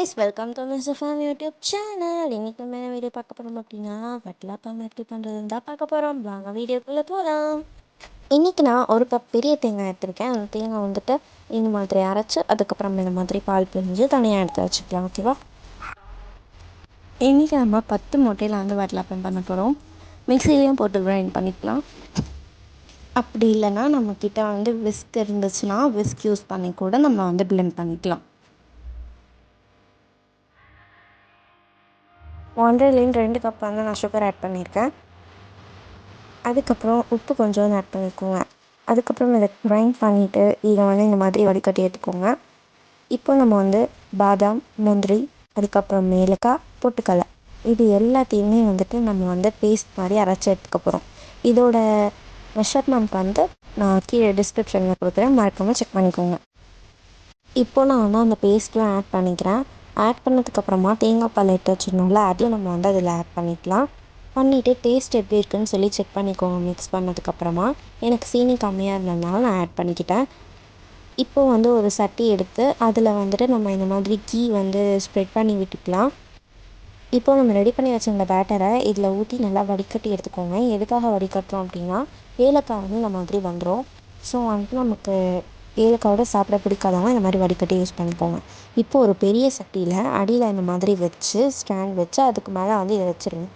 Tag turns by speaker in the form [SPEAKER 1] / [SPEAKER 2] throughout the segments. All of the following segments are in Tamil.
[SPEAKER 1] Guys, welcome to Mister Fame YouTube channel. இன்னைக்கு நம்ம என்ன வீடியோ பார்க்க போகிறோம் அப்படின்னா, வட்டலாப்பம் எப்படி பண்ணுறதுன்னு தான் பார்க்க போகிறோம். வாங்க வீடியோக்குள்ளே போகலாம். இன்றைக்கி நான் ஒரு கப் பெரிய தேங்காய் எடுத்திருக்கேன். அந்த தேங்காய் வந்துட்டு இந்த மாதிரி அரைச்சி அதுக்கப்புறம் இந்த மாதிரி பால் பிழிஞ்சு தனியாக எடுத்து வச்சுக்கலாம். ஓகேவா? இன்றைக்கி நம்ம 10 முட்டையில் வந்து வட்டலாப்பம் பண்ண போகிறோம். மிக்சிலையும் போட்டு கிரைண்ட் பண்ணிக்கலாம். அப்படி இல்லைன்னா நம்மக்கிட்ட வந்து விஸ்க் இருந்துச்சுன்னா விஸ்க் யூஸ் பண்ணி கூட நம்ம வந்து பிளெண்ட் பண்ணிக்கலாம். 1.5 கப் வந்து நான் சுகர் ஆட் பண்ணியிருக்கேன். அதுக்கப்புறம் உப்பு கொஞ்சம் ஆட் பண்ணிக்கோங்க. அதுக்கப்புறம் இதை கிரைண்ட் பண்ணிவிட்டு இதை வந்து இந்த மாதிரி வடிகட்டி எடுத்துக்கோங்க. இப்போ நம்ம வந்து பாதாம், முந்திரி, அதுக்கப்புறம் ஏலக்காய், பொட்டுக்கடலை இது எல்லாத்தையுமே வந்துட்டு நம்ம வந்து பேஸ்ட் மாதிரி அரைச்சி எடுத்துக்க போகிறோம். இதோட மெஷர்மெண்ட் வந்து நான் கீழே டிஸ்கிரிப்ஷனில் கொடுக்குறேன், மறக்காமல் செக் பண்ணிக்கோங்க. இப்போ நான் வந்து அந்த பேஸ்ட்லாம் ஆட் பண்ணிக்கிறேன். ஆட் பண்ணதுக்கப்புறமா தேங்காய் பால் எடுத்து வச்சிடணும்ல, அதில் நம்ம வந்து அதில் ஆட் பண்ணிக்கலாம். பண்ணிவிட்டு டேஸ்ட் எப்படி இருக்குதுன்னு சொல்லி செக் பண்ணிக்கோங்க. மிக்ஸ் பண்ணதுக்கப்புறமா எனக்கு சீனி கம்மியாக இருந்ததுனால நான் ஆட் பண்ணிக்கிட்டேன். இப்போது வந்து ஒரு சட்டி எடுத்து அதில் வந்துட்டு நம்ம இந்த மாதிரி கீ வந்து ஸ்ப்ரெட் பண்ணி விட்டுக்கலாம். இப்போது நம்ம ரெடி பண்ணி வச்சுருந்த பேட்டரை இதில் ஊற்றி நல்லா வடிகட்டி எடுத்துக்கோங்க. எதுக்காக வடிகட்டுறோம் அப்படின்னா, ஏலக்காய் வந்து இந்த மாதிரி வந்துடும். ஸோ வந்துட்டு நமக்கு ஏலக்காயோட சாப்பிட பிடிக்காதவங்க இந்த மாதிரி வடிகட்டி யூஸ் பண்ணிக்கோங்க. இப்போது ஒரு பெரிய சட்டியில் அடியில் இந்த மாதிரி வச்சு ஸ்டாண்ட் வச்சு அதுக்கு மேலே வந்து இதை வச்சுருங்க.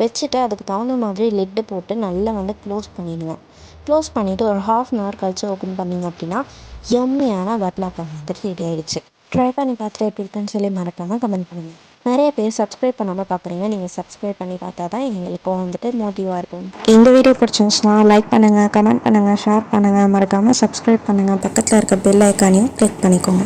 [SPEAKER 1] வச்சுட்டு அதுக்கு தகுந்த மாதிரி லிட்டு போட்டு நல்லா வந்து க்ளோஸ் பண்ணிடுங்க. க்ளோஸ் பண்ணிவிட்டு ஒரு 1/2 hour கழிச்சு ஓப்பன் பண்ணிங்க அப்படின்னா எம்மையான வட்டலாப்பம் வந்துட்டு ரெடி ஆகிடுச்சு. ட்ரை பண்ணி பார்த்துட்டு எப்படி இருக்குன்னு சொல்லி மறக்காமல் கமெண்ட் பண்ணுங்கள். நிறைய பேர் சப்ஸ்கிரைப் பண்ணாமல் பார்க்குறீங்க. நீங்கள் சப்ஸ்கிரைப் பண்ணி பார்த்தா தான் எங்களுக்கு வந்துட்டு மோட்டிவாக இருக்கும். இந்த வீடியோ பிடிச்சிருந்துச்சுன்னா லைக் பண்ணுங்கள், கமெண்ட் பண்ணுங்கள், ஷேர் பண்ணுங்கள். மறக்காமல் சப்ஸ்கிரைப் பண்ணுங்கள். பக்கத்தில் இருக்க பெல் ஐக்கானையும் கிளிக் பண்ணிக்கோங்க.